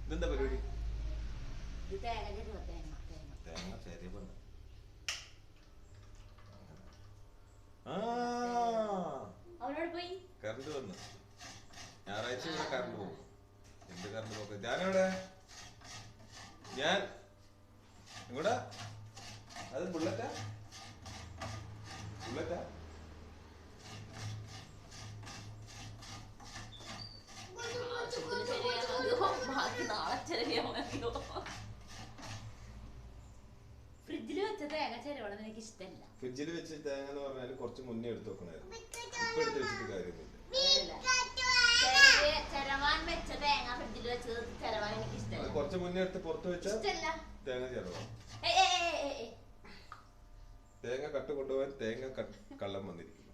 ഇതെന്താ പരിപാടി? തേങ്ങ ചെറിയ കറണ്ട് വന്നു. ഞായറാഴ്ച ഇവിടെ കറണ്ട് പോകും. എന്ത് കറണ്ട് പോക്ക്? ഞാനെവിടെ? ഞാൻ ഇങ്ങോട്ടാ? അത് ബുള്ളറ്റാ? ബുള്ളറ്റാ? ഫ്രിഡ്ജിൽ വെച്ച തേങ്ങ ചെരവണം എനിക്ക് ഇഷ്ടമല്ല. ഫ്രിഡ്ജിൽ വെച്ച തേങ്ങ എന്ന് പറഞ്ഞാൽ കുറച്ച് മുന്നേ എടുത്ത് വെക്കണായിരുന്നു. ഇപ്പൊ എടുത്ത് വെച്ചിട്ട് കാര്യമൊന്നുമില്ല. ചെരവാൻ വെച്ച തേങ്ങ ഫ്രിഡ്ജിൽ വെച്ചത് ചെരവാൻ എനിക്ക് ഇഷ്ടമല്ല. കുറച്ച് മുന്നേ എടുത്ത് പുറത്ത് വെച്ച തേങ്ങ ചെരവാണ്. തേങ്ങ കട്ട് കൊണ്ടുപോകാൻ തേങ്ങ കള്ളം വന്നിരിക്കുന്നു.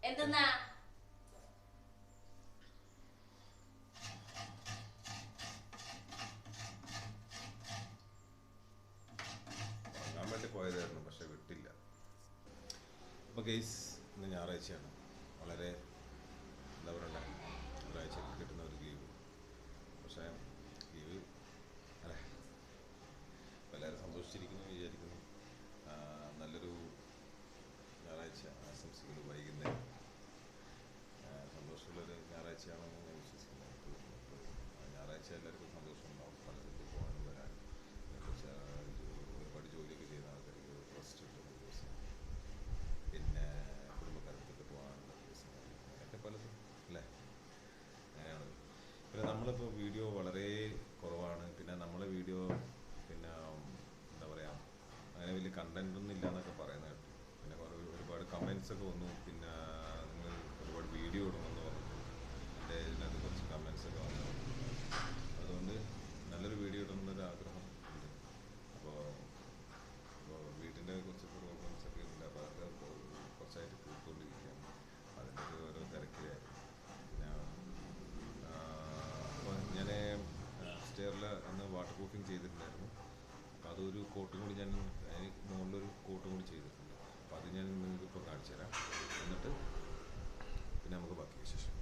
എന്തെന്നാ വാങ്ങാൻ വേണ്ടി പോയതായിരുന്നു, പക്ഷെ വിട്ടില്ല. അപ്പൊ ഗെയ്സ്, ഇന്ന് ഞായറാഴ്ചയാണ്. വളരെ എന്താ പറയണ്ടേ, ഒരാഴ്ചയിൽ കിട്ടുന്ന ഒരു ലീവ്. പക്ഷേ ലീവ് അല്ലേ, എല്ലാവരും സന്തോഷിച്ചിരിക്കുന്നു വിചാരിക്കുന്നു. നല്ലൊരു ഞായറാഴ്ച ആശംസിക്കുന്നു. വൈകുന്നേരം സന്തോഷമുള്ളൊരു ഞായറാഴ്ചയാണെന്ന് ഞാൻ വിശ്വസിക്കുന്നു. ഞായറാഴ്ച എല്ലാവർക്കും സന്തോഷം ഉണ്ടാവും. പല സ്ഥലത്ത് പോകാനും വരാനും, കുറച്ച് ഒരുപാട് ജോലിയൊക്കെ ചെയ്യുന്ന ആൾക്കാർക്ക് റെസ്റ്റ് കിട്ടുന്ന ദിവസം, പിന്നെ കുടുംബക്കാരത്തേക്ക് പോകാനുള്ള ദിവസങ്ങൾ, അങ്ങനെയൊക്കെ പലതും അല്ലേ. അങ്ങനെയാണ്. പിന്നെ നമ്മളിപ്പോൾ വീഡിയോ വളരെ കുറവാണ്. പിന്നെ നമ്മളെ വീഡിയോ പിന്നെ എന്താ പറയുക, അങ്ങനെ വലിയ കണ്ടൻറ്റൊന്നും ഇല്ല എന്നൊക്കെ പറയുന്നത് കേട്ടു. പിന്നെ ഒരുപാട് കമൻസൊക്കെ വന്നു. പിന്നെ നിങ്ങൾ ഒരുപാട് വീഡിയോ ഇടണമെന്ന് പറഞ്ഞിട്ട് എൻ്റെ ഇതിനകത്ത് കുറച്ച് കമൻസൊക്കെ വന്നു. അതുകൊണ്ട് നല്ലൊരു വീഡിയോ ഇടണമെന്നൊരു ആഗ്രഹം ഉണ്ട്. അപ്പോൾ വീട്ടിൻ്റെ കുറച്ച് പ്രോബ്ലംസൊക്കെ ഉണ്ട്. അപ്പോൾ അതൊക്കെ കുറച്ചായിട്ട് തീർത്തുകൊണ്ടിരിക്കുകയാണ്. അതിൻ്റെ ഓരോ തിരക്കിലായിരുന്നു. പിന്നെ അപ്പോൾ ഞാൻ സ്റ്റെയറിൽ അന്ന് വാട്ടർ പ്രൂഫിങ് ചെയ്തിട്ടുണ്ടായിരുന്നു. അപ്പോൾ അതൊരു കോട്ടും കൂടി ഞാൻ മുകളിലൊരു കോട്ടും കൂടി ചെയ്തിട്ടുണ്ട്. അപ്പോൾ അത് ഞാൻ നിങ്ങൾക്കിപ്പോൾ കാണിച്ചു തരാം. എന്നിട്ട് പിന്നെ നമുക്ക് ബാക്കി വിശേഷം.